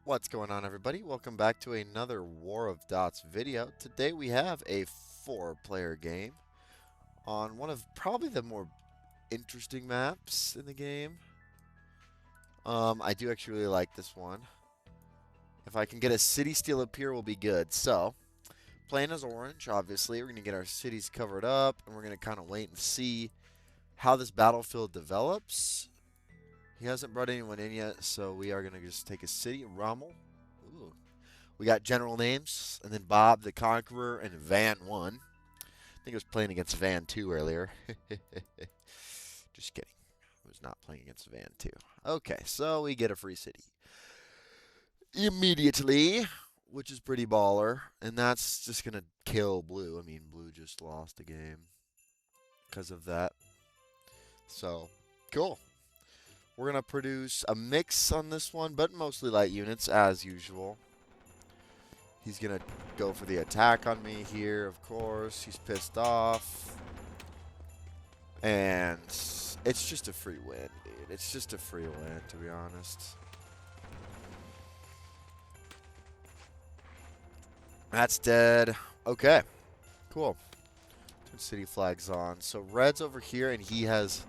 What's going on, everybody? Welcome back to another War of Dots video. Today we have a 4-player game on one of probably the more interesting maps in the game. I do actually really like this one. If I can get a city steal up here, will be good. So, playing as orange, obviously. We're going to get our cities covered up, and we're going to kind of wait and see how this battlefield develops. He hasn't brought anyone in yet, so we are going to just take a city, Rommel. Ooh. We got general names, and then Bob the Conqueror and Van 1. I think I was playing against Van 2 earlier. Just kidding. I was not playing against Van 2. Okay, so we get a free city immediately, which is pretty baller. And that's just going to kill Blue. I mean, Blue just lost a game because of that. So, cool. We're going to produce a mix on this one, but mostly light units as usual. He's going to go for the attack on me here, of course. He's pissed off. And it's just a free win, dude. It's just a free win, to be honest. That's dead. Okay. Cool. Turn city flags on. So red's over here, and he has,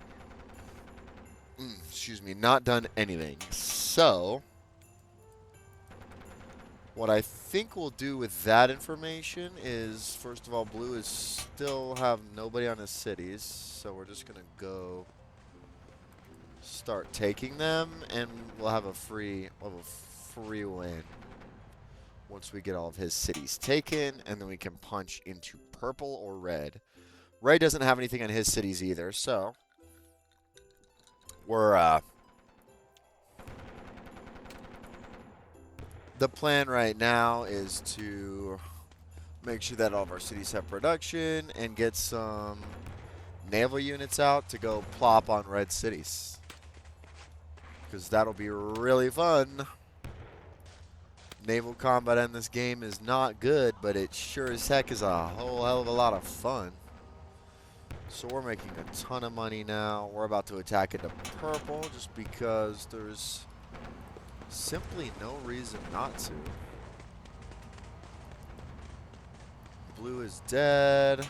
not done anything. So what I think we'll do with that information is, first of all, blue is still have nobody on his cities, so we're just gonna go start taking them, and we'll have a free win once we get all of his cities taken, and then we can punch into purple or red. Red doesn't have anything on his cities either, so we're the plan right now is to make sure that all of our cities have production and get some naval units out to go plop on red cities. Because that'll be really fun. Naval combat in this game is not good, but it sure as heck is a whole hell of a lot of fun. So we're making a ton of money now. We're about to attack into purple just because there's simply no reason not to. Blue is dead.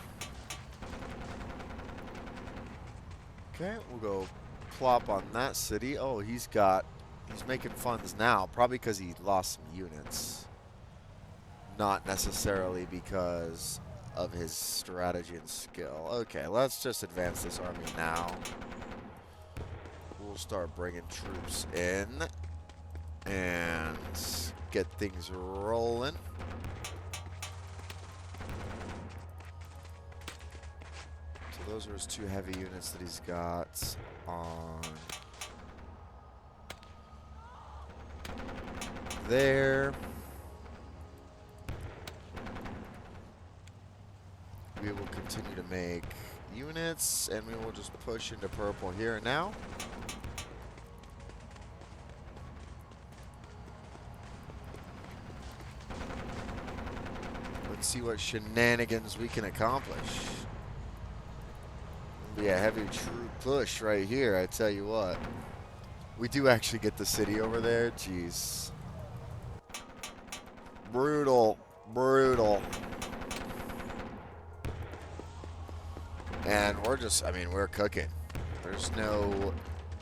Okay, we'll go plop on that city. Oh, he's making funds now, probably because he lost some units. Not necessarily because of his strategy and skill. Okay, let's just advance this army now. We'll start bringing troops in and get things rolling. So those are his 2 heavy units that he's got on there. We will continue to make units, and we will just push into purple here and now. Let's see what shenanigans we can accomplish. It'll be a heavy troop push right here, I tell you what. We do actually get the city over there. Jeez. Brutal. Brutal. And we're just, I mean, we're cooking. There's no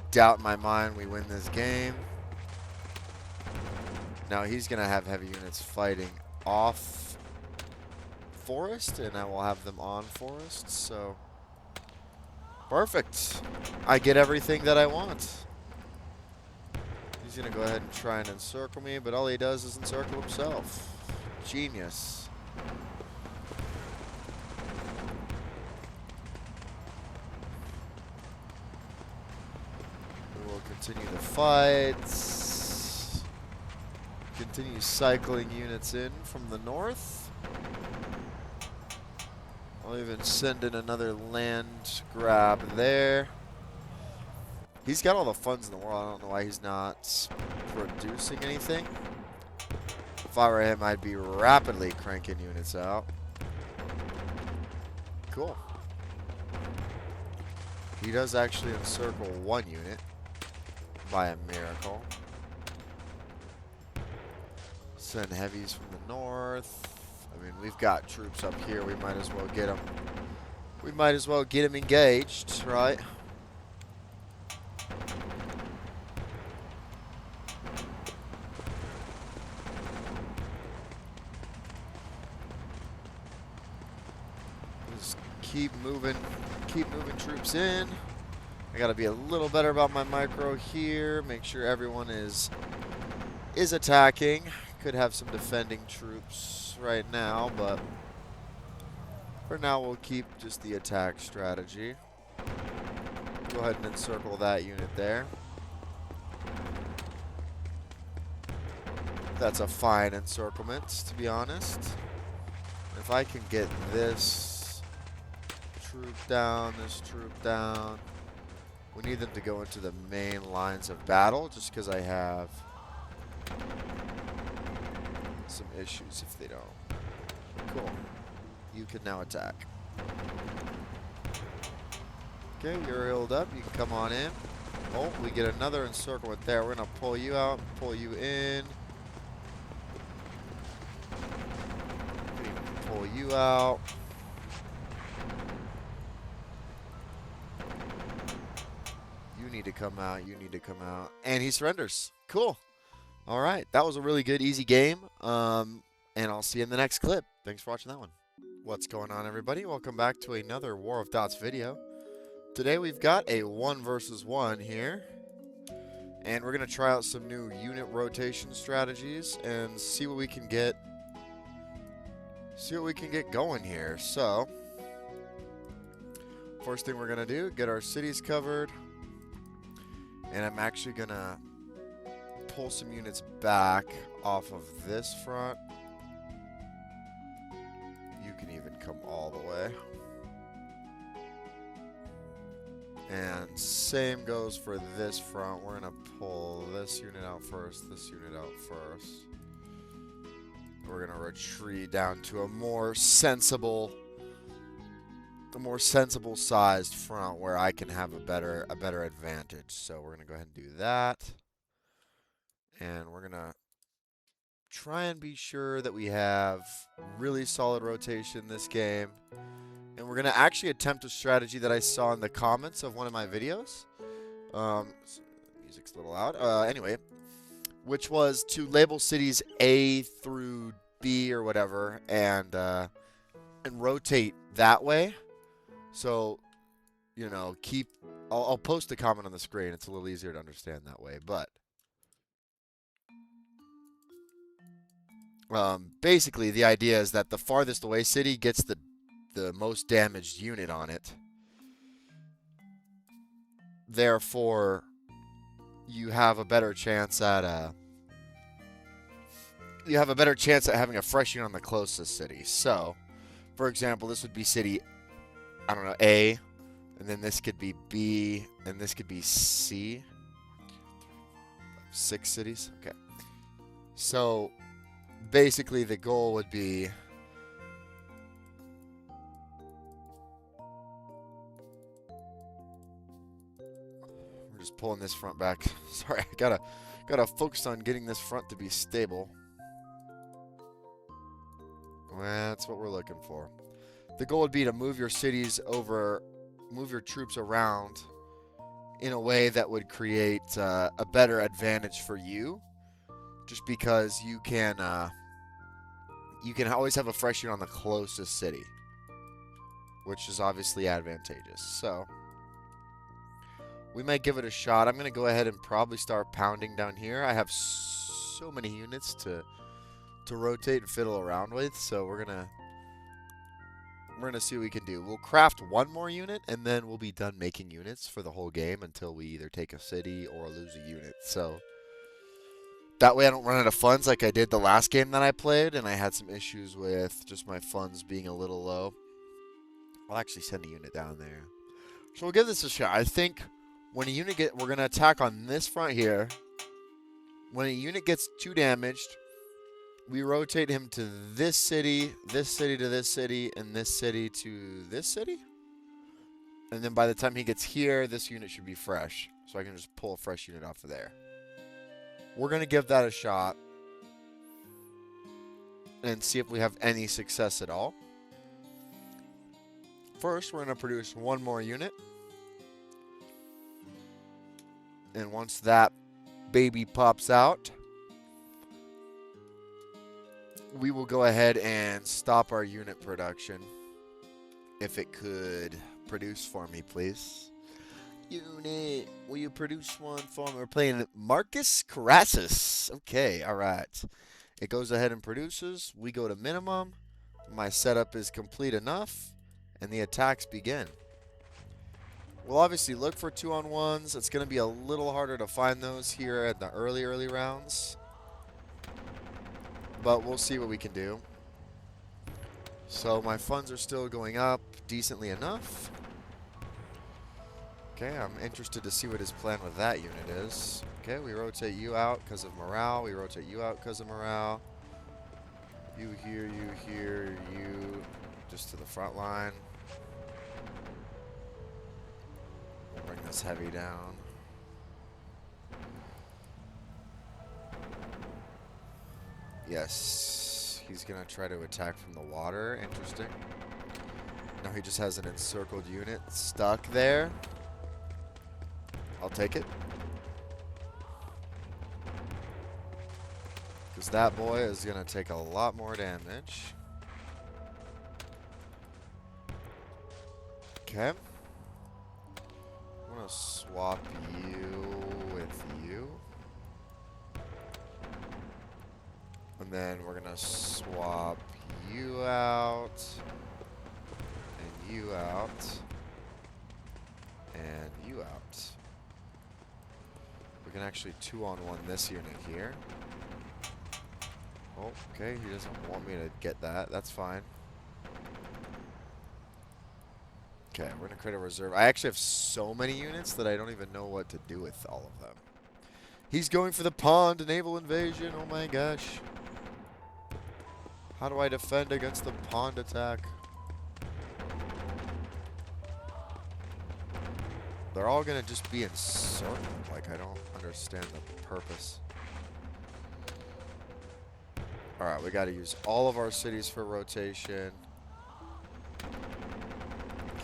doubt in my mind we win this game. Now he's going to have heavy units fighting off forest, and I will have them on forest, so perfect. I get everything that I want. He's going to go ahead and try and encircle me, but all he does is encircle himself. Genius. We will continue the fights. Continue cycling units in from the north. I'll even send in another land grab there. He's got all the funds in the world. I don't know why he's not producing anything. If I were him, I'd be rapidly cranking units out. Cool. He does actually encircle 1 unit by a miracle. Send heavies from the north. I mean, we've got troops up here. We might as well get them. We might as well get them engaged, right? Just keep moving troops in. I gotta be a little better about my micro here. Make sure everyone is attacking. Could have some defending troops right now, but for now we'll keep just the attack strategy. Go ahead and encircle that unit there. That's a fine encirclement, to be honest. If I can get this troop down, this troop down. We need them to go into the main lines of battle, just because I have some issues if they don't. Cool. You can now attack. Okay, you're healed up. You can come on in. Oh, we get another encirclement there. We're going to pull you out, pull you in. We can even pull you out. You need to come out. You need to come out. And he surrenders. Cool. All right. That was a really good, easy game. And I'll see you in the next clip. Thanks for watching that one. What's going on, everybody? Welcome back to another War of Dots video. Today we've got a 1 versus 1 here. And we're going to try out some new unit rotation strategies and see what we can get. See what we can get going here. So, first thing we're going to do, get our cities covered. And I'm actually going to pull some units back off of this front. You can even come all the way. And same goes for this front. We're going to pull this unit out first, this unit out first. We're going to retreat down to a more sensible sized front where I can have a better advantage. So we're going to go ahead and do that. And we're going to try and be sure that we have really solid rotation this game. And we're going to actually attempt a strategy that I saw in the comments of one of my videos. Music's a little loud. Anyway, which was to label cities A through B or whatever and rotate that way. So, you know, I'll post a comment on the screen. It's a little easier to understand that way. But basically, the idea is that the farthest away city gets the most damaged unit on it. Therefore, you have a better chance at having a fresh unit on the closest city. So, for example, this would be city, I don't know, A, and then this could be B, and this could be C. 6 cities. Okay. So, basically, the goal would be just pulling this front back. Sorry, I gotta focus on getting this front to be stable. That's what we're looking for. The goal would be to move your cities over, move your troops around in a way that would create a better advantage for you. Just because you can always have a fresh unit on the closest city, which is obviously advantageous. So we might give it a shot. I'm going to go ahead and probably start pounding down here. I have so many units to rotate and fiddle around with, so we're going to see what we can do. We'll craft one more unit, and then we'll be done making units for the whole game until we either take a city or lose a unit. So that way I don't run out of funds like I did the last game that I played, and I had some issues with just my funds being a little low. I'll actually send a unit down there. So we'll give this a shot. I think when a unit we're going to attack on this front here. When a unit gets 2 damaged, we rotate him to this city to this city, and this city to this city. And then by the time he gets here, this unit should be fresh. So I can just pull a fresh unit off of there. We're going to give that a shot. and see if we have any success at all. First, we're going to produce one more unit. And once that baby pops out, we will go ahead and stop our unit production. If it could produce for me, please. Unit, will you produce one for me? We're playing Marcus Carassus. Okay, all right. It goes ahead and produces. We go to minimum. My setup is complete enough, and the attacks begin. We'll obviously look for 2-on-1s. It's going to be a little harder to find those here at the early rounds, but we'll see what we can do. So my funds are still going up decently enough. Okay, I'm interested to see what his plan with that unit is. Okay, we rotate you out because of morale. We rotate you out because of morale. You here, you just to the front line. We'll bring this heavy down. Yes, he's going to try to attack from the water. Interesting. Now he just has an encircled unit stuck there. I'll take it. Because that boy is going to take a lot more damage. Okay. I'm going to swap you with you. And then we're going to swap you out. And you out. And you out. We can actually 2-on-1 this unit here. Oh, okay, he doesn't want me to get that. That's fine. Okay, we're going to create a reserve. I actually have so many units that I don't even know what to do with all of them. He's going for the pond naval invasion. Oh my gosh. How do I defend against the pond attack? They're all going to just be encircled. Like, I don't understand the purpose. Alright, we got to use all of our cities for rotation.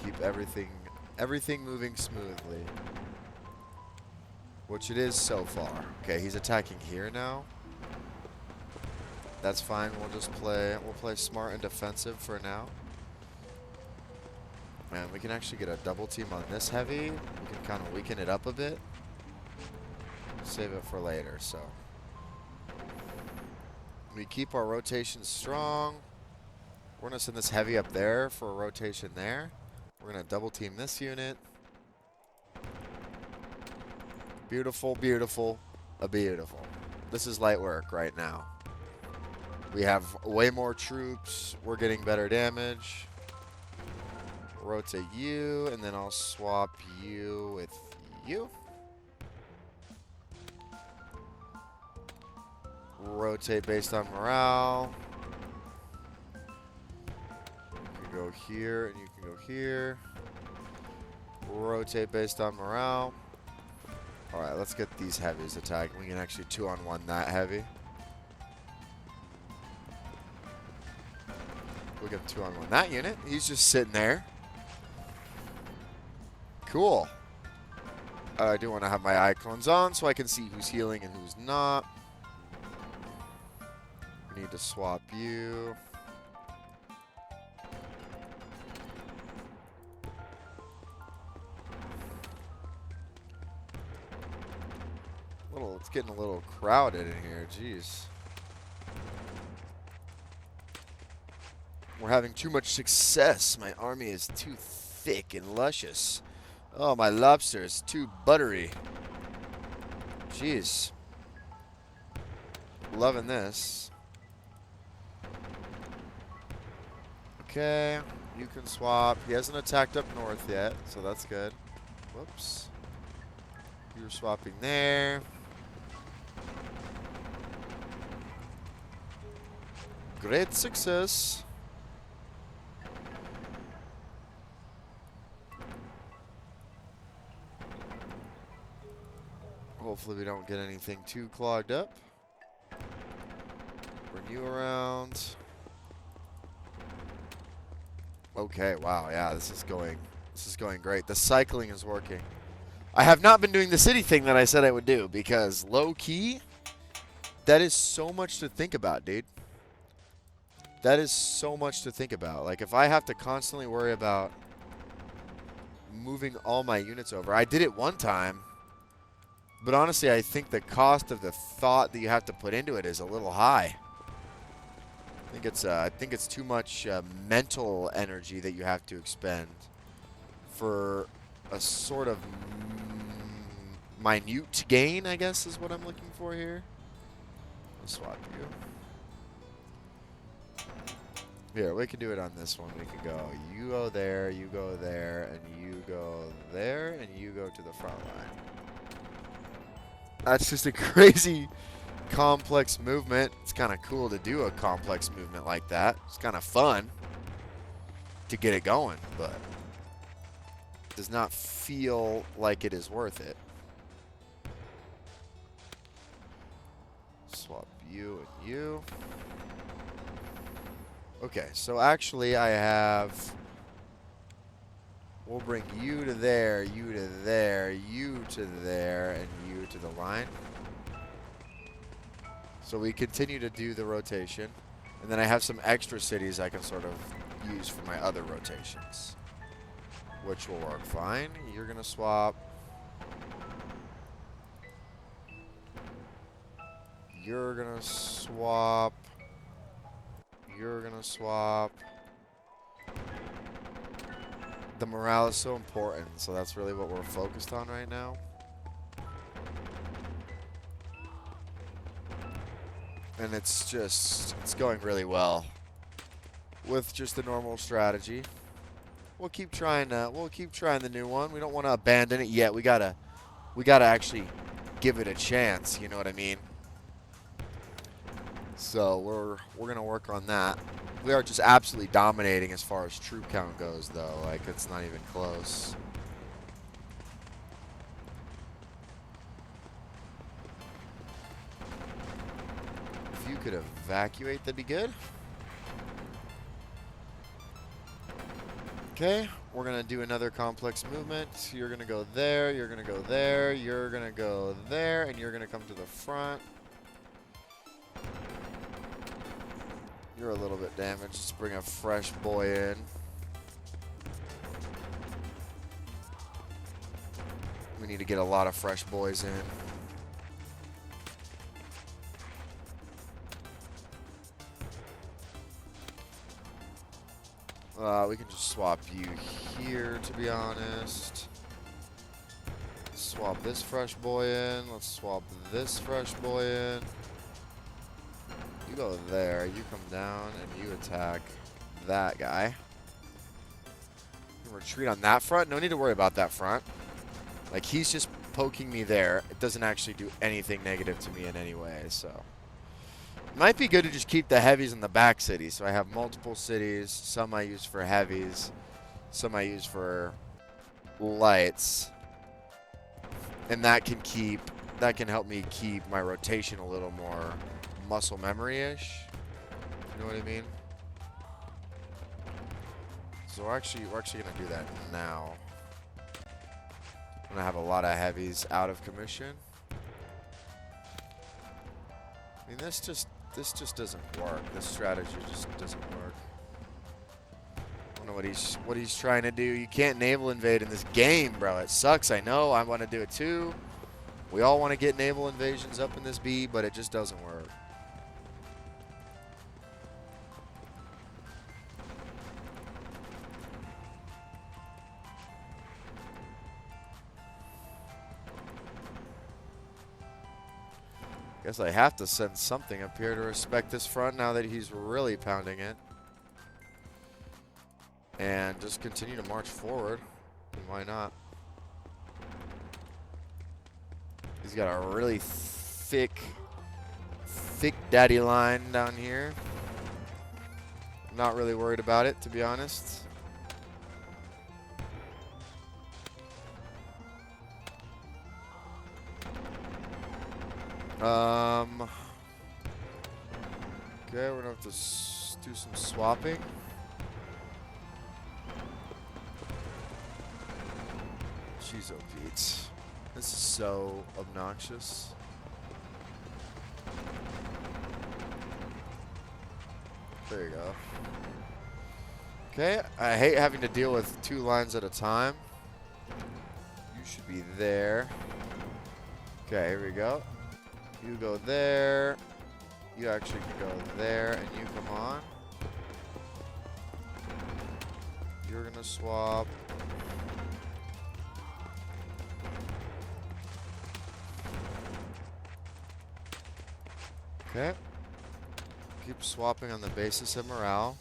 Keep everything moving smoothly. Which it is so far. Okay, he's attacking here now. That's fine. We'll play smart and defensive for now. And we can actually get a double team on this heavy. We can kind of weaken it up a bit. Save it for later, so. We keep our rotations strong. We're going to send this heavy up there for a rotation there. We're going to double team this unit. Beautiful, beautiful, beautiful. This is light work right now. We have way more troops. We're getting better damage. Rotate you, and then I'll swap you with you. Rotate based on morale. You can go here, and you can go here. Rotate based on morale. Alright, let's get these heavies attacking. We can actually 2-on-1 that heavy. We'll get 2-on-1 that unit. He's just sitting there. Cool. I do want to have my icons on so I can see who's healing and who's not. We need to swap you. It's getting a little crowded in here. Jeez. We're having too much success. My army is too thick and luscious. Oh, my lobster is too buttery. Jeez. Loving this. Okay. You can swap. He hasn't attacked up north yet, so that's good. Whoops. You're swapping there. Great success. Hopefully we don't get anything too clogged up. Bring you around. Okay, wow, yeah, this is going great. The cycling is working. I have not been doing the city thing that I said I would do because low key, that is so much to think about, dude. That is so much to think about. Like if I have to constantly worry about moving all my units over. I did it one time, but honestly, I think the cost of the thought that you have to put into it is a little high. I think it's too much mental energy that you have to expend for a sort of minute gain, I guess is what I'm looking for here. I'll swap you. Here, we can do it on this one. We can go, you go there, and you go there, and you go to the front line. That's just a crazy complex movement. It's kind of cool to do a complex movement like that. It's kind of fun to get it going, but it does not feel like it is worth it. Swap you and you. Okay, so actually I have... We'll bring you to there, you to there, you to there, and you to the line. So we continue to do the rotation. And then I have some extra cities I can sort of use for my other rotations, which will work fine. You're going to swap. You're going to swap. You're going to swap. The morale is so important, so that's really what we're focused on right now. And it's going really well with just the normal strategy. We'll keep trying the new one. We don't want to abandon it yet. We gotta actually give it a chance, you know what I mean? So we're gonna work on that. We are just absolutely dominating as far as troop count goes, though. Like, it's not even close. If you could evacuate, that'd be good. Okay, we're going to do another complex movement. You're going to go there, you're going to go there, you're going to go there, and you're going to come to the front. You're a little bit damaged. Let's bring a fresh boy in. We need to get a lot of fresh boys in. We can just swap you here, to be honest. Swap this fresh boy in. Let's swap this fresh boy in. You go there, you come down, and you attack that guy. Retreat on that front. No need to worry about that front. Like, he's just poking me there. It doesn't actually do anything negative to me in any way, so. Might be good to just keep the heavies in the back city. So I have multiple cities. Some I use for heavies. Some I use for lights. And that can help me keep my rotation a little more muscle memory-ish. You know what I mean? So we're actually gonna do that now. I'm gonna have a lot of heavies out of commission. I mean, this just doesn't work. This strategy just doesn't work. I don't know what he's trying to do. You can't naval invade in this game, bro. It sucks. I know. I want to do it too. We all want to get naval invasions up in this B, but it just doesn't work. Guess I have to send something up here to respect this front now that he's really pounding it. And just continue to march forward. Why not? He's got a really thick daddy line down here. I'm not really worried about it, to be honest. Okay, we're gonna have to do some swapping. Jeez, oh Pete. This is so obnoxious. There you go. Okay, I hate having to deal with 2 lines at a time. You should be there. Okay, here we go. You go there. You actually can go there, and you come on. You're gonna swap. Okay. Keep swapping on the basis of morale.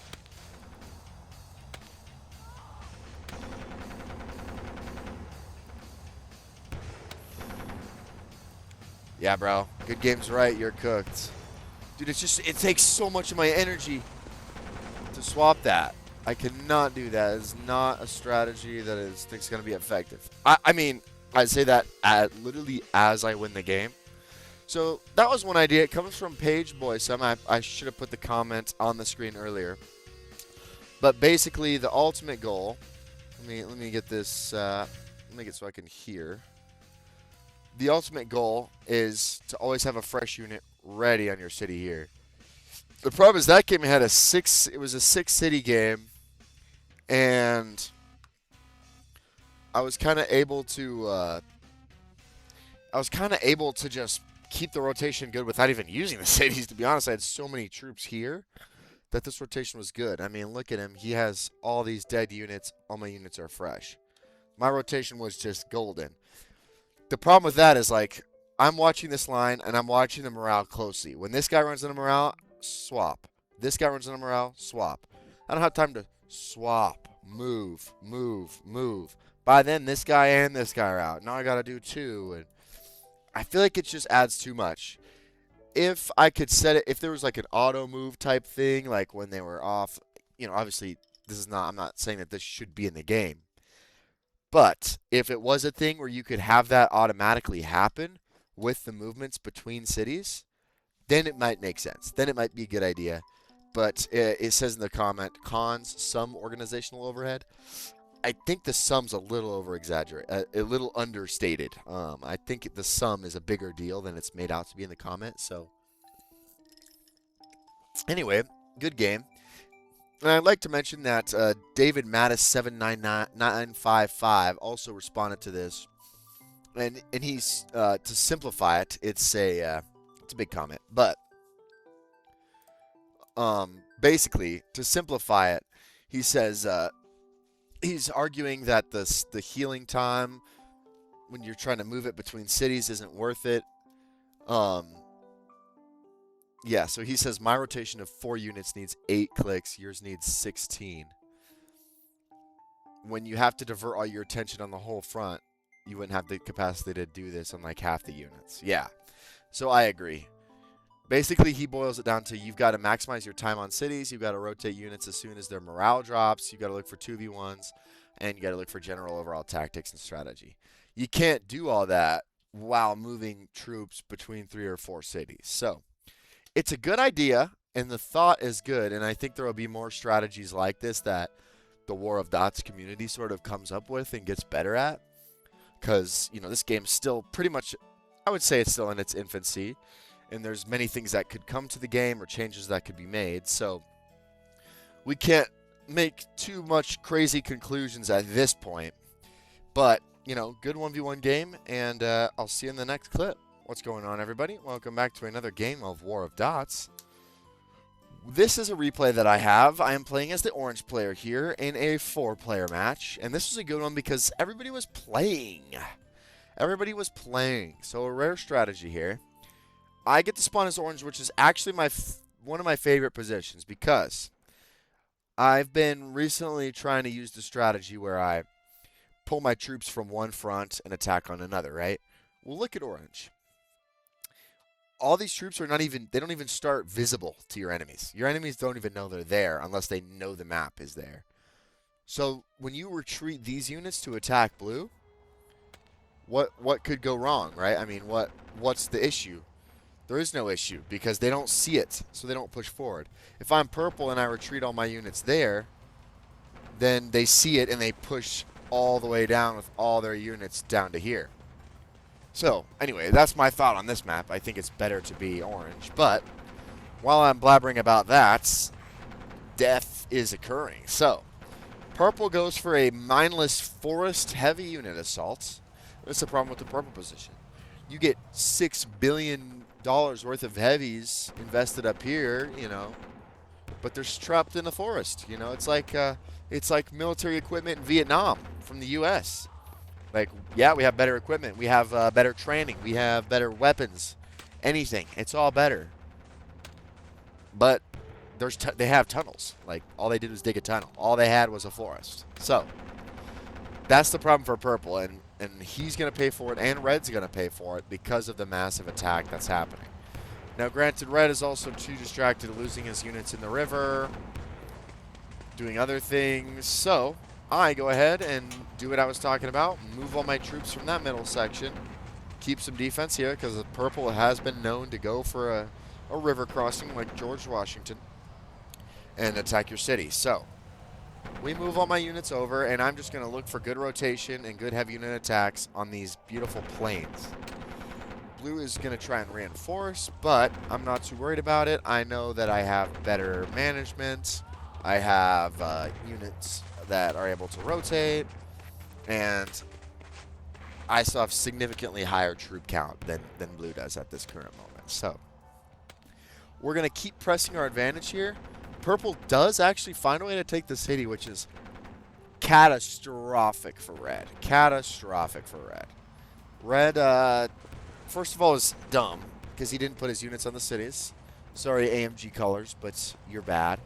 Yeah, bro. Good game's right. You're cooked. Dude, it's just, it takes so much of my energy to swap that. I cannot do that. It's not a strategy that is think is going to be effective. I mean, I say that literally as I win the game. So that was one idea. It comes from Page Boy. I should have put the comment on the screen earlier. But basically, the ultimate goal. Let me get this. Let me get so I can hear. The ultimate goal is to always have a fresh unit ready on your city here. The problem is that game had a 6. It was a 6-city game, and I was kind of able to. Just keep the rotation good without even using the cities. To be honest, I had so many troops here that this rotation was good. I mean, look at him. He has all these dead units. All my units are fresh. My rotation was just golden. The problem with that is, like, I'm watching this line, and I'm watching the morale closely. When this guy runs into morale, swap. This guy runs into morale, swap. I don't have time to swap, move. By then, this guy and this guy are out. Now I got to do 2, and I feel like it just adds too much. If I could set it, if there was like an auto move type thing, like when they were off, you know, obviously this is not, I'm not saying that this should be in the game. But if it was a thing where you could have that automatically happen with the movements between cities, then it might make sense. Then it might be a good idea. But it says in the comment, cons, some organizational overhead. I think the sum's a little over-exaggerated, a little understated. I think the sum is a bigger deal than it's made out to be in the comment. So, anyway, good game. And I'd like to mention that David Mattis 799955 also responded to this, and he's to simplify it, it's a big comment, but basically to simplify it, he says he's arguing that the healing time when you're trying to move it between cities isn't worth it. Yeah, so he says my rotation of 4 units needs 8 clicks. Yours needs 16. When you have to divert all your attention on the whole front, you wouldn't have the capacity to do this on like half the units. Yeah, so I agree. Basically, he boils it down to you've got to maximize your time on cities. You've got to rotate units as soon as their morale drops. You've got to look for 2v1s. And you got to look for general overall tactics and strategy. You can't do all that while moving troops between 3 or 4 cities. So it's a good idea, and the thought is good, and I think there will be more strategies like this that the War of Dots community sort of comes up with and gets better at. Because, you know, this game's still pretty much, I would say it's still in its infancy, and there's many things that could come to the game or changes that could be made. So we can't make too much crazy conclusions at this point. But, you know, good 1v1 game, and I'll see you in the next clip. What's going on, everybody? Welcome back to another game of War of Dots. This is a replay that I have. I am playing as the orange player here in a 4-player match. And this was a good one because everybody was playing. So a rare strategy here. I get to spawn as orange, which is actually one of my favorite positions because I've been recently trying to use the strategy where I pull my troops from one front and attack on another, right? Well, look at orange. All these troops are they don't even start visible to your enemies. Your enemies don't even know they're there unless they know the map is there. So when you retreat these units to attack blue, what could go wrong, right? I mean, what's the issue? There is no issue because they don't see it, so they don't push forward. If I'm purple and I retreat all my units there, then they see it and they push all the way down with all their units down to here. So, anyway, that's my thought on this map. I think it's better to be orange. But, while I'm blabbering about that, death is occurring. So, purple goes for a mindless forest heavy unit assault. That's the problem with the purple position. You get $6 billion worth of heavies invested up here, you know, but they're trapped in the forest. You know, it's like military equipment in Vietnam from the U.S. Like, yeah, we have better equipment. We have better training. We have better weapons. Anything. It's all better. But they have tunnels. Like, all they did was dig a tunnel. All they had was a forest. So, that's the problem for purple. And he's going to pay for it, and red's going to pay for it because of the massive attack that's happening. Now, granted, red is also too distracted, losing his units in the river, doing other things. So, I go ahead and do what I was talking about, move all my troops from that middle section, keep some defense here, because the purple has been known to go for a river crossing like George Washington and attack your city. So, we move all my units over, and I'm just going to look for good rotation and good heavy unit attacks on these beautiful plains. Blue is going to try and reinforce, but I'm not too worried about it. I know that I have better management. I have units that are able to rotate, and I still have significantly higher troop count than blue does at this current moment. So we're going to keep pressing our advantage here. Purple does actually find a way to take the city, which is catastrophic for red. Catastrophic for red. Red, first of all, is dumb because he didn't put his units on the cities. Sorry, AMG colors, but you're bad.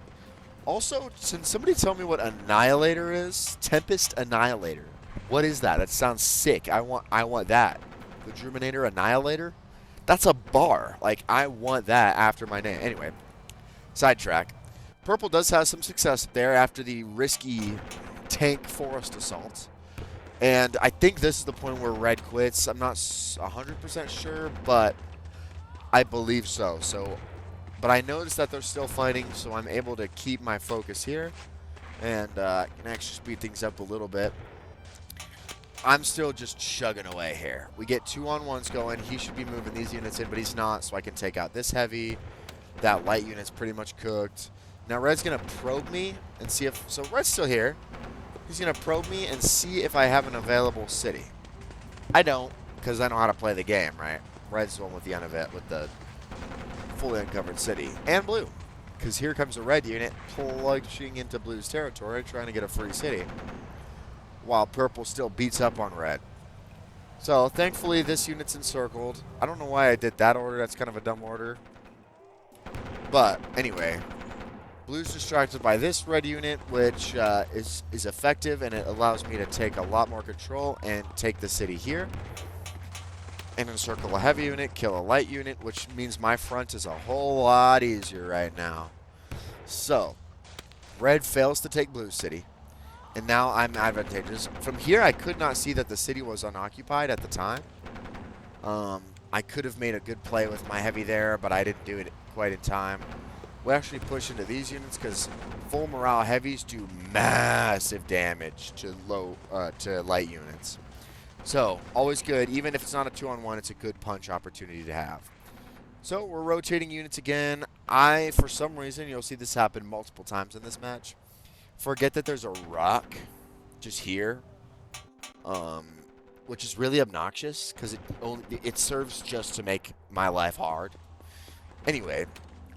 Also, can somebody tell me what Annihilator is? Tempest Annihilator. What is that? That sounds sick. I want that. The Germinator Annihilator? That's a bar. Like, I want that after my name. Anyway, sidetrack. Purple does have some success there after the risky tank forest assault. And I think this is the point where red quits. I'm not 100% sure, but I believe so. But I noticed that they're still fighting, so I'm able to keep my focus here. And can actually speed things up a little bit. I'm still just chugging away here. We get 2-on-1s going. He should be moving these units in, but he's not, so I can take out this heavy. That light unit's pretty much cooked. Now red's going to probe me and see if... So red's still here. He's going to probe me and see if I have an available city. I don't, because I know how to play the game, right? Red's the one with the fully uncovered city. And blue, because here comes a red unit plunging into blue's territory, trying to get a free city, while purple still beats up on red. So, thankfully, this unit's encircled. I don't know why I did that order. That's kind of a dumb order. But, anyway, blue's distracted by this red unit, which is effective, and it allows me to take a lot more control and take the city here. And encircle a heavy unit, kill a light unit, which means my front is a whole lot easier right now. So, red fails to take blue city. And now I'm advantageous. From here, I could not see that the city was unoccupied at the time. I could have made a good play with my heavy there, but I didn't do it quite in time. We actually push into these units because full morale heavies do massive damage to light units. So, always good. Even if it's not a 2-on-1, it's a good punch opportunity to have. So, we're rotating units again. For some reason, you'll see this happen multiple times in this match, forget that there's a rock just here, which is really obnoxious because it serves just to make my life hard. Anyway,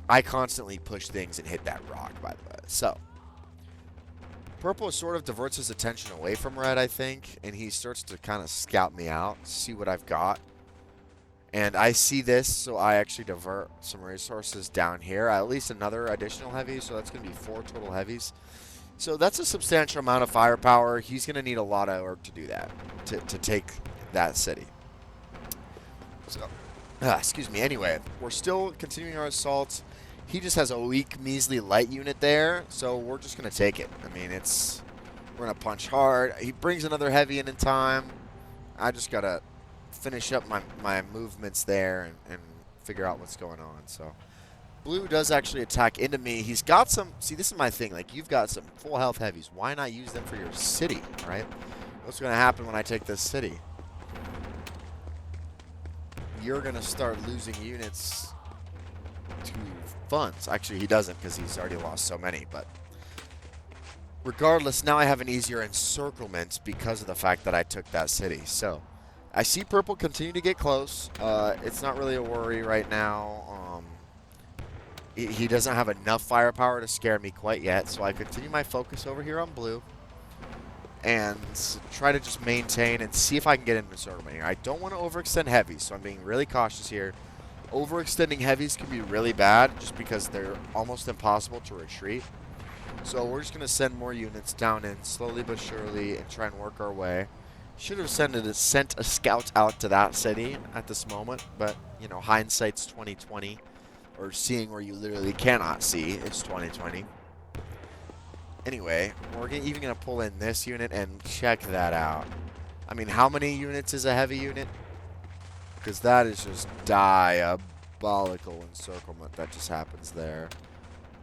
I constantly push things and hit that rock, by the way. So, purple sort of diverts his attention away from red, I think, and he starts to kind of scout me out, see what I've got. And I see this, so I actually divert some resources down here, at least another additional heavy, so that's going to be 4 total heavies. So that's a substantial amount of firepower. He's going to need a lot of work to do that, to take that city. So, excuse me. Anyway, we're still continuing our assault. He just has a weak, measly light unit there, so we're just going to take it. I mean, we're going to punch hard. He brings another heavy in time. I just got to finish up my movements there and figure out what's going on. So, blue does actually attack into me. He's got some... See, this is my thing. Like, you've got some full health heavies. Why not use them for your city, right? What's going to happen when I take this city? You're going to start losing units to funds. Actually, he doesn't because he's already lost so many, but regardless, now I have an easier encirclement because of the fact that I took that city. So I see purple continue to get close. It's not really a worry right now. He doesn't have enough firepower to scare me quite yet, so I continue my focus over here on blue and try to just maintain and see if I can get into encirclement here. I don't want to overextend heavies, so I'm being really cautious here. Overextending heavies can be really bad just because they're almost impossible to retreat. So we're just going to send more units down in slowly but surely and try and work our way. Should have sent a scout out to that city at this moment, but, you know, hindsight's 20/20, or seeing where you literally cannot see is 20/20. Anyway, we're even going to pull in this unit and check that out. I mean, how many units is a heavy unit? Because that is just diabolical encirclement that just happens there.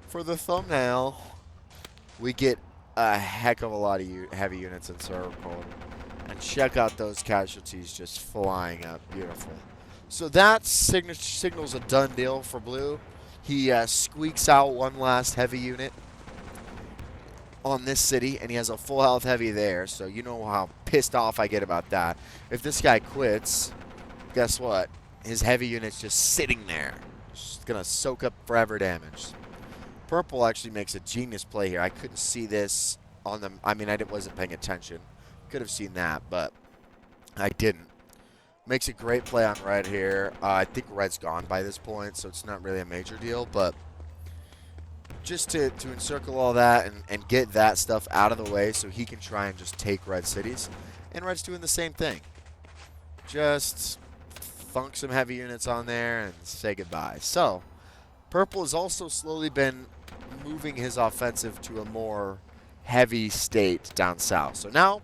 For the thumbnail, we get a heck of a lot of heavy units encircled. And check out those casualties just flying up. Beautiful. So that signals a done deal for blue. He squeaks out one last heavy unit on this city, and he has a full health heavy there. So you know how pissed off I get about that. If this guy quits, guess what? His heavy unit's just sitting there. Just going to soak up forever damage. Purple actually makes a genius play here. I couldn't see this on them. I mean, I wasn't paying attention. Could have seen that, but I didn't. Makes a great play on red here. I think red's gone by this point, so it's not really a major deal, but just to encircle all that and get that stuff out of the way so he can try and just take red cities. And red's doing the same thing. Just thunk some heavy units on there and say goodbye. So purple has also slowly been moving his offensive to a more heavy state down south. So now,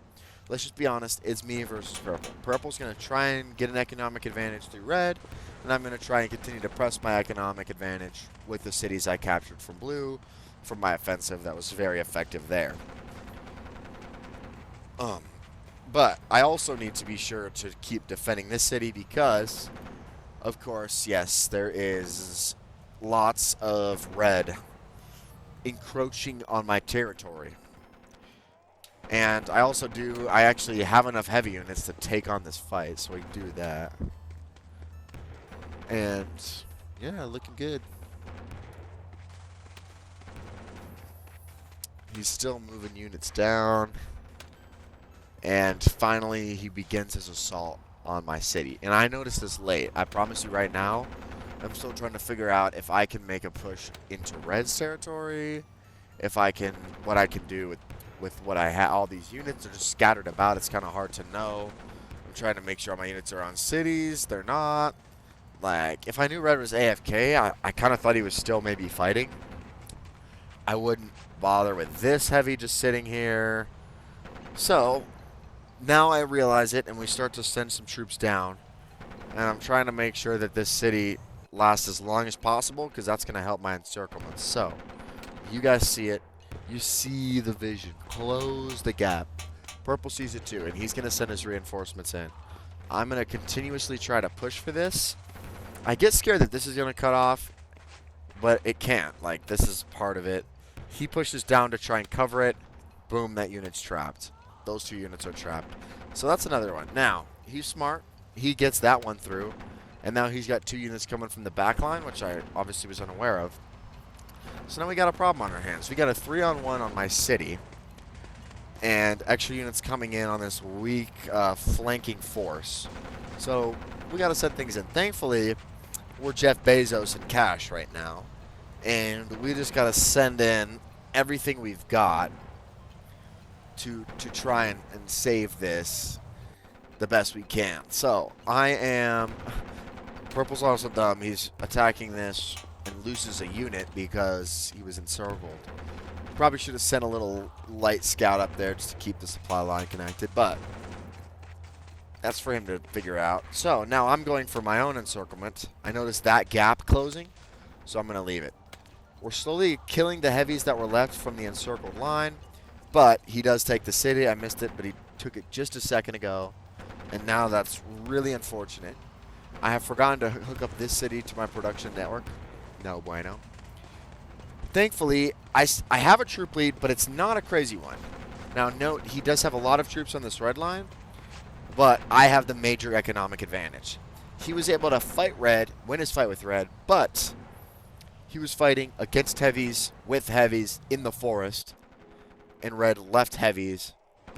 let's just be honest, it's me versus purple. Purple's going to try and get an economic advantage through red, and I'm going to try and continue to press my economic advantage with the cities I captured from blue from my offensive that was very effective there. But I also need to be sure to keep defending this city because, of course, yes, there is lots of red encroaching on my territory. And I also I actually have enough heavy units to take on this fight, so we do that. And, yeah, looking good. He's still moving units down. And finally, he begins his assault on my city. And I noticed this late. I promise you right now, I'm still trying to figure out if I can make a push into red's territory, if I can, what I can do with what I have. All these units are just scattered about. It's kind of hard to know. I'm trying to make sure my units are on cities. They're not. Like, if I knew red was AFK, I kind of thought he was still maybe fighting. I wouldn't bother with this heavy just sitting here. So now I realize it, and we start to send some troops down. And I'm trying to make sure that this city lasts as long as possible, because that's going to help my encirclement. So you guys see it. You see the vision. Close the gap. Purple sees it too, and he's going to send his reinforcements in. I'm going to continuously try to push for this. I get scared that this is going to cut off, but it can't. Like, this is part of it. He pushes down to try and cover it. Boom, that unit's trapped. Those two units are trapped. So that's another one. Now, he's smart. He gets that one through. And now he's got two units coming from the back line, which I obviously was unaware of. So now we got a problem on our hands. We got a 3-on-1 on my city. And extra units coming in on this weak flanking force. So we got to set things in. Thankfully, we're Jeff Bezos in cash right now. And we just got to send in everything we've got to try and save this the best we can. So Purple's also dumb. He's attacking this and loses a unit because he was encircled. Probably should have sent a little light scout up there just to keep the supply line connected, but that's for him to figure out. So now I'm going for my own encirclement. I noticed that gap closing, so I'm going to leave it. We're slowly killing the heavies that were left from the encircled line, but he does take the city. I missed it, but he took it just a second ago, and now that's really unfortunate. I have forgotten to hook up this city to my production network. No bueno. Thankfully, I have a troop lead, but it's not a crazy one. Now, note, he does have a lot of troops on this red line, but I have the major economic advantage. He was able to fight red, win his fight with red, but he was fighting against heavies with heavies in the forest, and red left heavies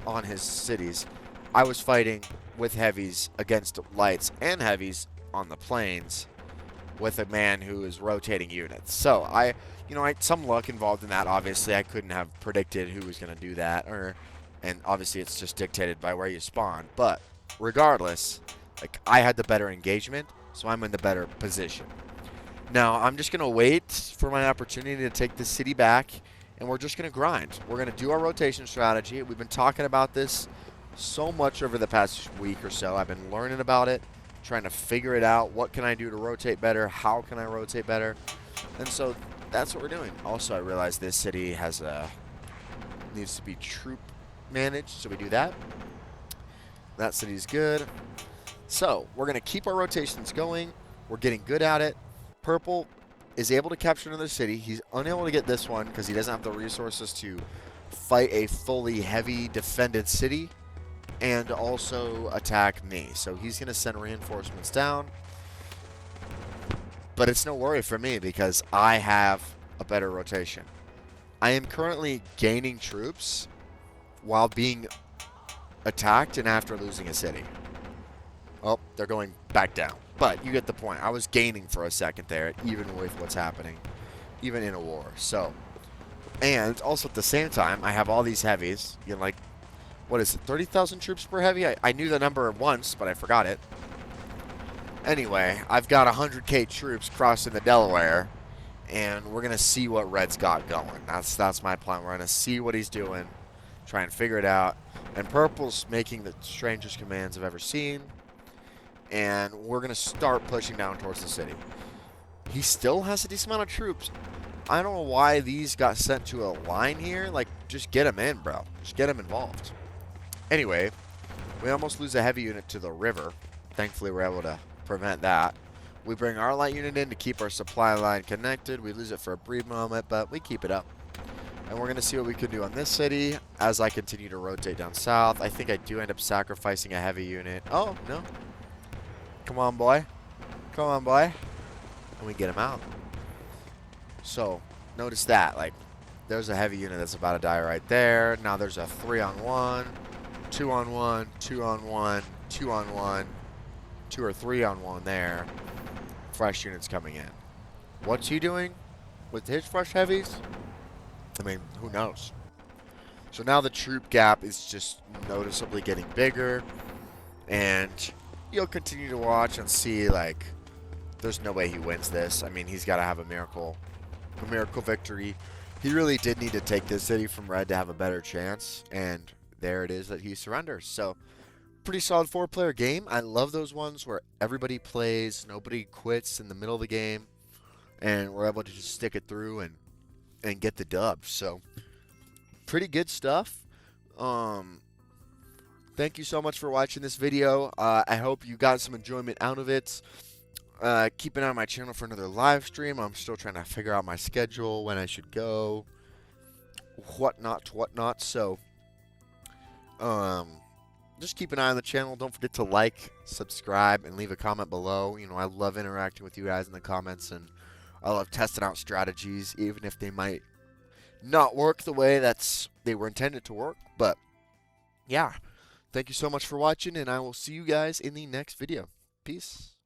on his cities. I was fighting with heavies against lights and heavies on the plains with a man who is rotating units. So I some luck involved in that. Obviously, I couldn't have predicted who was going to do that, and obviously it's just dictated by where you spawn. But regardless, like, I had the better engagement, so I'm in the better position. Now I'm just going to wait for my opportunity to take this city back, and we're just going to grind. We're going to do our rotation strategy. We've been talking about this so much over the past week or so. I've been learning about it, trying to figure it out. What can I do to rotate better? How can I rotate better? And so that's what we're doing. Also, I realized this city has needs to be troop managed, so we do that. That city's good. So we're going to keep our rotations going. We're getting good at it. Purple is able to capture another city. He's unable to get this one because he doesn't have the resources to fight a fully heavy defended city and also attack me. So he's going to send reinforcements down. But it's no worry for me because I have a better rotation. I am currently gaining troops while being attacked and after losing a city. Oh, they're going back down. But you get the point. I was gaining for a second there, even with what's happening, even in a war. So, and also at the same time, I have all these heavies. You know, like, what is it, 30,000 troops per heavy? I knew the number once, but I forgot it. Anyway, I've got 100k troops crossing the Delaware, and we're going to see what Red's got going. That's my plan. We're going to see what he's doing, try and figure it out. And Purple's making the strangest commands I've ever seen, and we're going to start pushing down towards the city. He still has a decent amount of troops. I don't know why these got sent to a line here. Like, just get them in, bro. Just get them involved. Anyway, we almost lose a heavy unit to the river. Thankfully, we're able to prevent that. We bring our light unit in to keep our supply line connected. We lose it for a brief moment, but we keep it up. And we're going to see what we can do on this city as I continue to rotate down south. I think I do end up sacrificing a heavy unit. Oh, no. Come on, boy. Come on, boy. And we get him out. So, notice that. Like, there's a heavy unit that's about to die right there. Now there's a 3-on-1, 2-on-1, 2-on-1, 2-on-1, 2 or 3-on-1 there. Fresh units coming in. What's he doing with his fresh heavies? I mean, who knows? So now the troop gap is just noticeably getting bigger, and you'll continue to watch and see, like, there's no way he wins this. I mean, he's got to have a miracle victory. He really did need to take this city from red to have a better chance, and there it is that he surrenders. So, pretty solid 4-player game. I love those ones where everybody plays, nobody quits in the middle of the game, and we're able to just stick it through and get the dub. So, pretty good stuff. Thank you so much for watching this video. I hope you got some enjoyment out of it. Keep an eye on my channel for another live stream. I'm still trying to figure out my schedule, when I should go, whatnot. So, just keep an eye on the channel. Don't forget to like, subscribe, and leave a comment below. You know, I love interacting with you guys in the comments, and I love testing out strategies, even if they might not work the way they were intended to work. But, yeah. Thank you so much for watching, and I will see you guys in the next video. Peace.